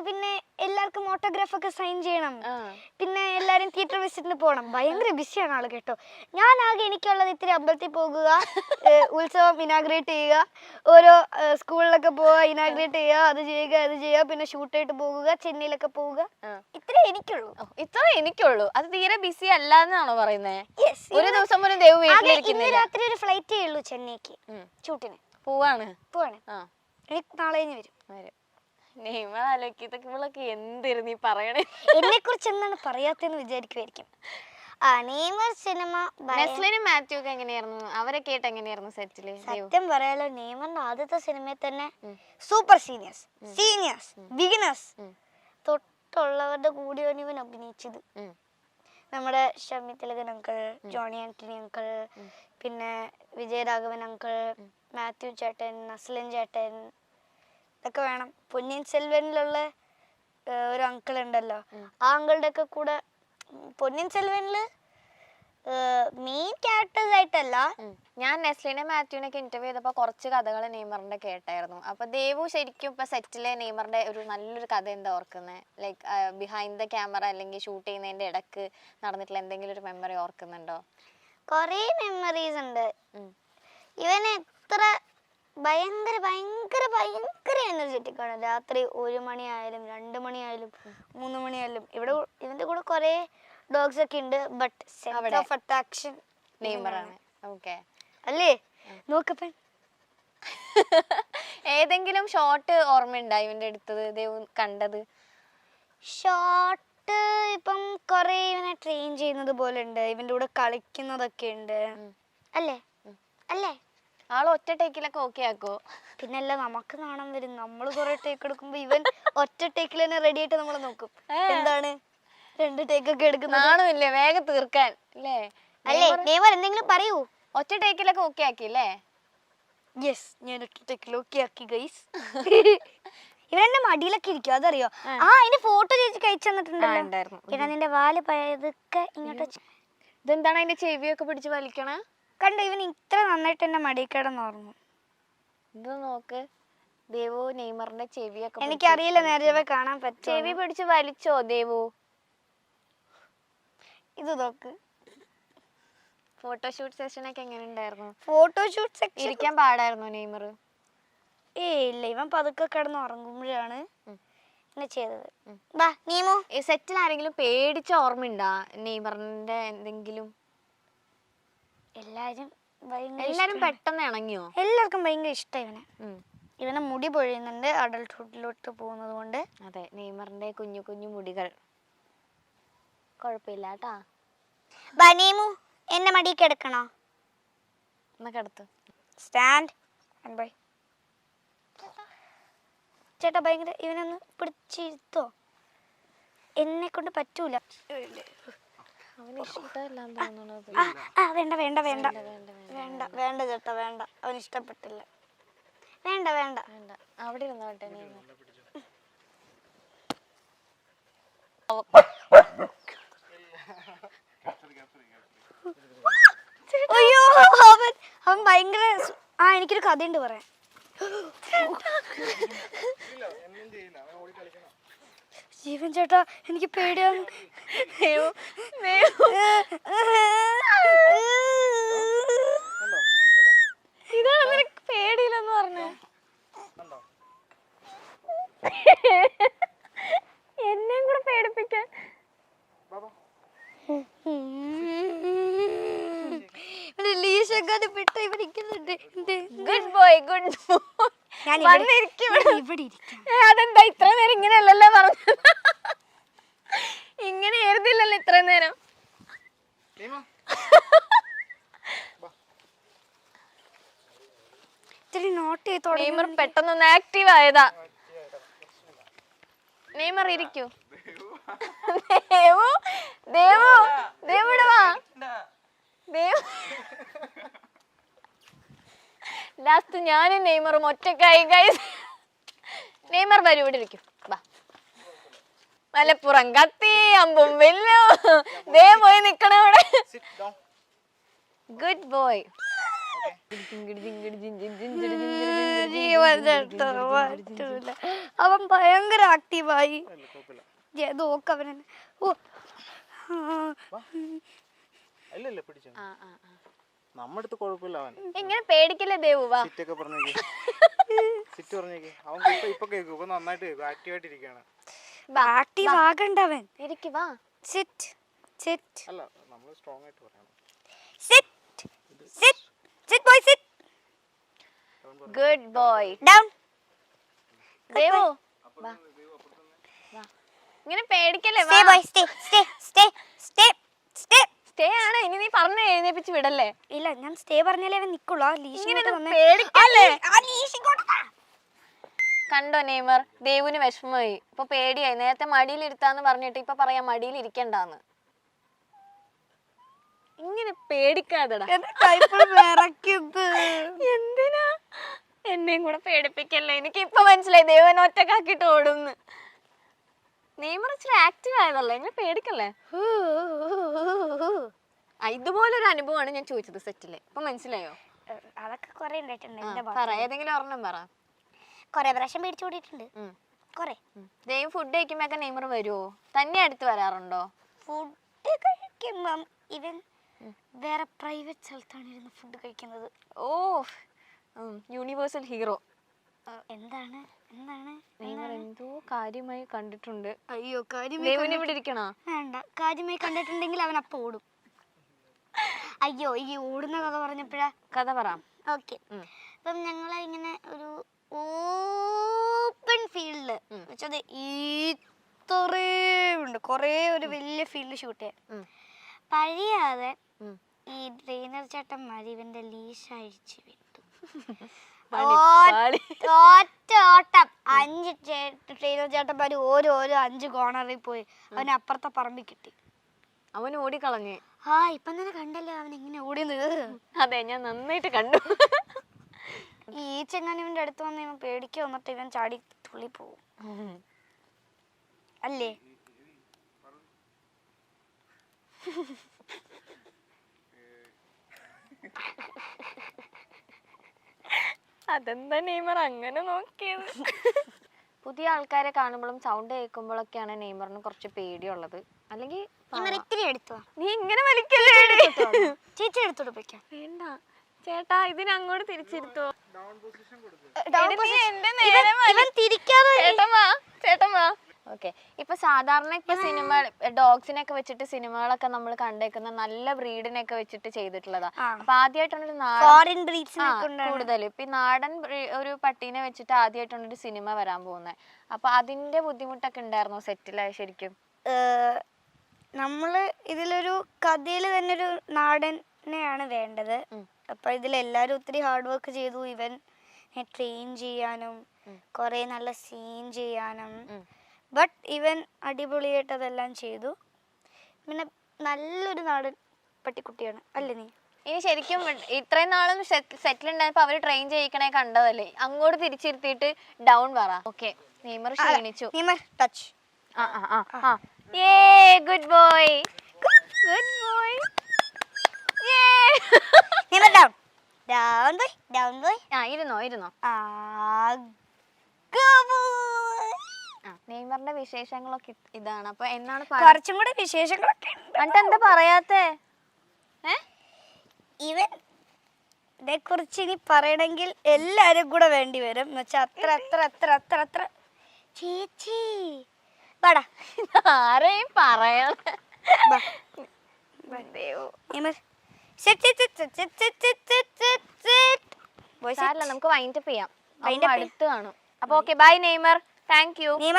പിന്നെ എല്ലാവർക്കും ഓട്ടോഗ്രാഫ് ഒക്കെ സൈൻ ചെയ്യണം. പിന്നെ എല്ലാരും തിയേറ്റർ വിസിറ്റിന് പോകണം. ഭയങ്കര ബിസിയാണ് ആള് കേട്ടോ. ഞാൻ ആകെ എനിക്കുള്ളത് ഇത്തിരി അമ്പലത്തിൽ പോകുക, ഉത്സവം ഇനാഗ്രേറ്റ് ചെയ്യുക, ഓരോ സ്കൂളിലൊക്കെ പോവുക, ഇനാഗ്രേറ്റ് ചെയ്യുക, അത് ചെയ്യുക, പിന്നെ ഷൂട്ടായിട്ട് പോകുക, ചെന്നൈയിലൊക്കെ പോവുക. ഇത്രേ എനിക്കുള്ളൂ. അത് തീരെ ബിസി അല്ലാന്നാണോ പറയുന്നത്? ഒരു ദിവസം പോലും ദേവു വീട്ടിലിരിക്കുന്നില്ല. രാത്രി ഒരു ഫ്ലൈറ്റേ ഉള്ളൂ ചെന്നൈക്ക് ഷൂട്ടിന്. പോവാണ്. നാളെ വരും. നെയ്മർ ആലോചിക്കൊക്കെ എന്തായിരുന്നു നീ പറയണേ? എന്നെ കുറിച്ച് എന്താണ് പറയാത്തെന്ന് വിചാരിക്കുമായിരിക്കും. നെയ്മർ സിനിമ നെസ്ലിനും മാത്യു ഒക്കെ എങ്ങനെയായിരുന്നു? അവരെ കേട്ട് എങ്ങനെയായിരുന്നു സെറ്റില്? സത്യം പറയാലോ, നെയ്മറിന്റെ ആദ്യത്തെ സിനിമയിൽ തന്നെ സൂപ്പർ സീനിയേഴ്സ് ബിഗിനേഴ്സ് തൊട്ടുള്ളവരുടെ കൂടിയാണ് ഇവൻ അഭിനയിച്ചത്. നമ്മുടെ ഷമി തിലകൻ അങ്കിൾ, ജോണി ആന്റണി അങ്കിൾ, പിന്നെ വിജയരാഘവൻ അങ്കിൾ, മാത്യു ചേട്ടൻ, നസ്ലിൻ ചേട്ടൻ, ഇതൊക്കെ വേണം. പൊന്നിയിൻ സെൽവനിലുള്ള ഒരു അങ്കിൾ ഉണ്ടല്ലോ, ആ അങ്കിളുടെ ഒക്കെ കൂടെ പൊന്നിയിൻ സെൽവനില് മെയിൻ ക്യാരക്ടേഴ്സ് ആയിട്ടല്ല. ഞാൻ നെസ്ലിനെ മാത്യുവിനൊക്കെ ഇന്റർവ്യൂ ചെയ്തപ്പോൾ കുറച്ച് കഥകൾ നെയ്മറിന്റെ കേട്ടായിരുന്നു. അപ്പൊ ദേവു ശരിക്കും ഇപ്പൊ സെറ്റിലെ നെയ്മറിന്റെ ഒരു നല്ലൊരു കഥ എന്താ ഓർക്കുന്നത്? ലൈക്ക് ബിഹൈൻഡ് ദ ക്യാമറ അല്ലെങ്കിൽ ഷൂട്ട് ചെയ്യുന്നതിന്റെ ഇടക്ക് നടന്നിട്ടുള്ള എന്തെങ്കിലും ഒരു മെമ്മറി ഓർക്കുന്നുണ്ടോ? കൊറേ മെമ്മറീസ് ഉണ്ട്. ഇവന് എത്ര ഭയങ്കര ഭയങ്കര ഭയങ്കര എനർജറ്റിക് ആണ്. രാത്രി 1 മണിയായാലും 2 മണിയായാലും 3 മണിയായാലും. ഇവന്റെ കൂടെ കൊറേ ഡോഗ്സ് ഒക്കെ ഉണ്ട്. ബട്ട് സെന്റർ ഓഫ് അട്രാക്ഷൻ നെയ്മറാണ്. ഓക്കേ അല്ലേ? നോക്കപ്പൻ ഏതെങ്കിലും ഷോട്ട് ഓർമ്മയുണ്ടോ ഇവന്റെ അടുത്തത് ദേവു കണ്ടത്? ഷോട്ട് ഇപ്പം കൊറേ ഇവനെ ട്രെയിൻ ചെയ്യുന്നത് പോലെ ഉണ്ട്. ഇവന്റെ കൂടെ കളിക്കുന്നതൊക്കെ ഉണ്ട്. അല്ലേ? ആള് ഒറ്റ ടേക്കിലൊക്കെ ഓക്കെ ആക്കോ? പിന്നല്ല, നമുക്ക് നാണം വരും. നമ്മള് കൊറേ ടേക്ക് എടുക്കുമ്പോ ഇവൻ ഒറ്റ ടേക്കിൽ തന്നെ റെഡി ആയിട്ട് നമ്മള് നോക്കും. എന്താണ് 2 ടേക്കൊക്കെ എടുക്കുന്നത്? നാണമില്ലേ വേഗം തീർക്കാൻ അല്ലേ? അല്ലേ നെയ്മർ എന്തെങ്കിലും പറയൂ. ഒറ്റ ടേക്കിലൊക്കെ ഓക്കെ ആക്കില്ലേ? യെസ്, ഞാൻ ഒറ്റ ടേക്കിൽ ഓക്കെ ആക്കി ഗൈസ്. ഇവരെന്റെ മടിയിലൊക്കെ ഇരിക്കും, അതറിയോ? അതിന്റെ ഫോട്ടോ ചേച്ചി കഴിച്ചു തന്നിട്ടുണ്ടല്ലോ. പിന്നെ നിന്റെ വാല് പഴയതൊക്കെ ഇങ്ങോട്ട്. ഇതെന്താണ് അതിന്റെ ചെവിയൊക്കെ പിടിച്ച് വലിക്കണേ? കണ്ട, ഇവൻ ഇത്ര നന്നായിട്ട് എന്റെ മടി കിടന്നുറങ്ങും. ഇത് നോക്ക്, ദേവു നെയ്മറിന്റെ ചെവിയൊക്കെ. എനിക്കറിയില്ല നേരെ കാണാൻ പറ്റും. ചെവി പിടിച്ച് വലിച്ചോ ദേവു? ഇത് നോക്ക്. ഫോട്ടോഷൂട്ട് സെഷൻ ഒക്കെ എങ്ങനെ ഉണ്ടായിരുന്നു? ഫോട്ടോഷൂട്ട് സെക്ഷൻ ഇരിക്കാൻ പാടായിരുന്നു നെയ്മർ? ഇല്ല, ഇവൻ പതുക്കെ കിടന്ന് ഉറങ്ങുമ്പോഴാണ് ഇങ്ങനെ ചെയ്തത്. ബാ നീമു. ഈ സെറ്റിൽ ആരെങ്കിലും പേടിച്ച ഓർമ്മയുണ്ടാ നെയ്മറിന്റെ എന്തെങ്കിലും? എല്ലാരും പെട്ടെന്ന് ഇണങ്ങിയോ? എല്ലാവർക്കും ഭയങ്കര ഇഷ്ടം ഇവനെ മുടി പൊഴിയുന്നുണ്ട് അഡൾട്ട്ഹുഡിലോട്ട് പോകുന്നത് കൊണ്ട്. അതെ, നെയ്മറിന്റെ കുഞ്ഞു കുഞ്ഞു മുടികൾ കുഴപ്പമില്ല കേട്ടാ. ബനീമു, എന്നെ മടി കിടക്കണോ? കിടത്ത്. Stand and by. ചേട്ടാ ഭയങ്കര ഇവനൊന്ന് പിടിച്ചിരുത്തോ? എന്നെ കൊണ്ട് പറ്റൂല. വേണ്ട വേണ്ട വേണ്ട വേണ്ട വേണ്ട ചേട്ടാ വേണ്ട, അവന് ഇഷ്ടപ്പെട്ടില്ല. വേണ്ട വേണ്ട വേണ്ട, അവിടെ ഇരുന്നോട്ടെ. അയ്യോ, അവൻ ഭയങ്കര. എനിക്കൊരു കഥയുണ്ട് പറയാൻ. ജീവൻ ചേട്ടാ, എനിക്ക് പേടിയാണ്. ഇതാണ് നിനക്ക് പേടിയില്ലെന്ന് പറഞ്ഞേ? എന്നെയും കൂടെ പേടിപ്പിക്കാൻ. അതെന്താ ഇത്ര നേരം ഇങ്ങനെയല്ലല്ലോ പറഞ്ഞത്? ഇങ്ങനെ ആയിരുന്നില്ലല്ലോ ഇത്ര നേരം. നെയ്മർ പെട്ടെന്നൊന്ന് ആക്റ്റീവ് ആയതാ. നെയ്മർ ഇരിക്കൂ. ദേവു ദേവു ദേവുടെ വാ. ദേവു ലാസ്റ്റ് ഞാനും നെയ്മറും ഒറ്റക്കായി ഗൈസ്. നെയ്മർ വരൂ, ഇവിടെ ഇരിക്കും. വാ. മലപ്പുറം കത്തി അമ്പും വെല്ലോ. ദേ പോയി നിക്കണ അവിടെ. Good boy. അവൻ ഭയങ്കര ആക്റ്റീവായി. നോക്ക് അവനെ. ഓ നമ്മടുത്ത് കുഴപ്പമില്ല. അവൻ ഇങ്ങനെ പേടിക്കല്ലേ ദേവു, വാ. സിറ്റൊക്കെ പറഞ്ഞേക്ക്, സിറ്റ് പറഞ്ഞേക്ക്. അവൻ ഇപ്പൊ കേൾക്കും, ഇപ്പൊ നന്നായിട്ട് കേൾക്കും, ആക്റ്റീവായിട്ടിരിക്കുകയാണ്. ആക്റ്റീവ് ആകണ്ടവൻ. ഇരിക്ക്, വാ. സിറ്റ് സിറ്റ് അല്ല, നമ്മൾ സ്ട്രോങ് ആയിട്ട് പറയണം. Sit sit sit boy sit. Good boy. Down. Devu, വാ. വാ. ഇങ്ങനെ പേടിക്കല്ലേ, വാ. Stay boy stay stay stay stay stay. Stay ആണ്, ഇനി നീ പറഞ്ഞ് എഴുന്നേപ്പിച്ച് വിടല്ലേ. ഇല്ല, ഞാൻ സ്റ്റേ പറഞ്ഞാലേ അവൻ നിക്കുള്ളൂ. ആ ലീഷ് ഇങ്ങനെ ഇങ്ങോട്ട് തന്നെ. പേടിക്കല്ലേ. ആ ലീഷ് ഇങ്ങോട്ട് താ. കണ്ടോ നെയ്മർ, ദേവുന് വിഷമമായി. ഇപ്പൊ പേടിയായി. നേരത്തെ മടിയിലിരുത്താന്ന് പറഞ്ഞിട്ട് ഇപ്പൊ പറയാം മടിയിൽ ഇരിക്കണ്ടാന്ന്. ഇങ്ങനെ പേടിക്കാതെടാ. എന്റെ കൈപ്പുറം വിറയ്ക്കുന്നത്. എന്തിനാ എന്നെയും കൂടെ പേടിപ്പിക്കല്ലേ. എനിക്ക് ഇപ്പൊ മനസ്സിലായി ദേവൻ ഒറ്റക്കാക്കിട്ട് ഓടുന്ന്. നെയ്മർ ഇച്ചിരി ആക്റ്റീവ് ആയതല്ലേ, ഇങ്ങനെ പേടിക്കല്ലേ. ഇതുപോലൊരു അനുഭവമാണ് ഞാൻ ചോദിച്ചത് സെറ്റില്. ഇപ്പൊ മനസ്സിലായോ? അതൊക്കെ കൊറേ ഉണ്ടായിട്ടുണ്ട്. എന്റെ പറ, ഏതെങ്കിലും ഒരെണ്ണം പറ. കൊറേ പ്രാവശ്യം പേടിച്ചു കൂടിയിട്ടുണ്ട്. കൊറേ. ദേവ് ഫുഡ് കഴിക്കുമ്പോഴൊക്കെ നെയ്മർ വരുമോ? തന്നെ അടുത്ത് വരാറുണ്ടോ? ഫുഡ് കഴിക്കുമ്പം ഇവൻ വേറെ പ്രൈവറ്റ് സ്ഥലത്താണ് ഇരുന്ന് ഫുഡ് കഴിക്കുന്നത്. ഓ, യൂണിവേഴ്സൽ ഹീറോ. എന്താണ് എന്താണ് നെയ്മർ എന്തോ കാര്യമായി കണ്ടിട്ടുണ്ട്. അയ്യോ, ദേവുന് ഇവിടെ ഇരിക്കണോ? വേണ്ട, കാര്യമായി കണ്ടിട്ടുണ്ടെങ്കിൽ അവൻ അപ്പൊ ഓടും. അയ്യോ, ഈ ഓടുന്ന കഥ പറഞ്ഞപ്പോഴാ. കഥ പറ. ഓക്കെ, അപ്പം ഞങ്ങളെ ഇങ്ങനെ ഒരു ഓപ്പൺ ഫീൽഡ് വെച്ചത് ഇത്രയുണ്ട്, കൊറേ ഒരു വലിയ ഫീൽഡ് ഷൂട്ട് ചെയ്യാൻ. പഴിയാതെ ഈ ട്രെയിനർ ചേട്ടന്മാർ ഇവന്റെ ലീഷ് അഴിച്ചു വിട്ടു. ഒറ്റ ഓട്ടം 5 ട്രെയിനർ ചേട്ടന്മാര് ഓരോ 5 കോണറിൽ പോയി അവന് അപ്പുറത്തെ പറമ്പിൽ കിട്ടി. അവൻ ഓടിക്കളഞ്ഞ്. ഇപ്പൊ തന്നെ കണ്ടല്ലോ അവൻ എങ്ങനെ ഓടിയത്. അതെ, ഞാൻ നന്നായിട്ട് കണ്ടു. ഈ ചെങ്ങാൻ ഇവന്റെ അടുത്ത് വന്ന് ഇവൻ പേടിക്ക വന്നിട്ട് ഇവൻ ചാടി തുള്ളി പോവും അല്ലേ. അതെന്താ നെയ്മർ അങ്ങനെ നോക്കിയത്? പുതിയ ആൾക്കാരെ കാണുമ്പോഴും സൗണ്ട് കേൾക്കുമ്പോഴൊക്കെയാണ് നെയ്മറിന് കുറച്ച് പേടിയുള്ളത്. അല്ലെങ്കിൽ ഇത്തിരി എടുത്തു. നീ ഇങ്ങനെ വലിക്കല്ലേ. ചേച്ചി എടുത്തോട്ട് പോയിക്കാം. വേണ്ട ചേട്ടാ, ഇതിനങ്ങോട്ട് തിരിച്ചിരുത്തോ. ഓക്കെ, ഇപ്പൊ സാധാരണ ഇപ്പൊ സിനിമ ഡോഗ്സിനൊക്കെ വെച്ചിട്ട് സിനിമകളൊക്കെ നമ്മൾ കണ്ടേക്കുന്ന നല്ല ബ്രീഡിനൊക്കെ വെച്ചിട്ട് ചെയ്തിട്ടുള്ളതാ. അപ്പൊ ആദ്യമായിട്ടാണ് കൂടുതൽ ഇപ്പൊ നാടൻ ഒരു പട്ടീനെ വെച്ചിട്ട് ആദ്യമായിട്ടാണ് ഒരു സിനിമ വരാൻ പോകുന്നത്. അപ്പൊ അതിന്റെ ബുദ്ധിമുട്ടൊക്കെ ഉണ്ടായിരുന്നോ സെറ്റില്? ശരിക്കും നമ്മള് ഇതിലൊരു കഥയില് തന്നെ ഒരു നാടനെയാണ് വേണ്ടത്. അപ്പൊ ഇതിലെല്ലാരും ഒത്തിരി ഹാർഡ് വർക്ക് ചെയ്തു. ഇവൻ ട്രെയിൻ ചെയ്യാനും കൊറേ നല്ല സീൻ ചെയ്യാനും. ബട്ട് ഇവൻ അടിപൊളിയായിട്ട് അതെല്ലാം ചെയ്തു. പിന്നെ നല്ലൊരു നാടൻ പട്ടിക്കുട്ടിയാണ് അല്ലേ നീ? ഇനി ശരിക്കും ഇത്രയും നാളും സെറ്റിലുണ്ടായപ്പോ അവര് ട്രെയിൻ ചെയ്യിക്കണേ കണ്ടതല്ലേ, അങ്ങോട്ട് തിരിച്ചിരുത്തിയിട്ട് ഡൗൺ പറ. ഓക്കെ, നെയ്മർ ക്ഷീണിച്ചു. Touch. Good boy, good boy. ഇരുന്നോ. നെയ്മറിന്റെ വിശേഷങ്ങളൊക്കെ ഇതാണ്. അപ്പൊ എന്നാണ് കുറച്ചും കൂടെ വിശേഷങ്ങളൊക്കെ എന്നിട്ട് എന്താ പറയാത്തേ? ഇവനെ കുറിച്ച് ഇനി പറയണമെങ്കിൽ എല്ലാരും കൂടെ വേണ്ടി വരും. എന്നുവെച്ചാ അത്ര ചേച്ചി വാടാ, ആരെയും പറയാ. നമുക്ക് വൈൻഡപ്പ് ചെയ്യാം. അടുത്ത് കാണും. അപ്പൊ okay, bye Neymar. Thank U.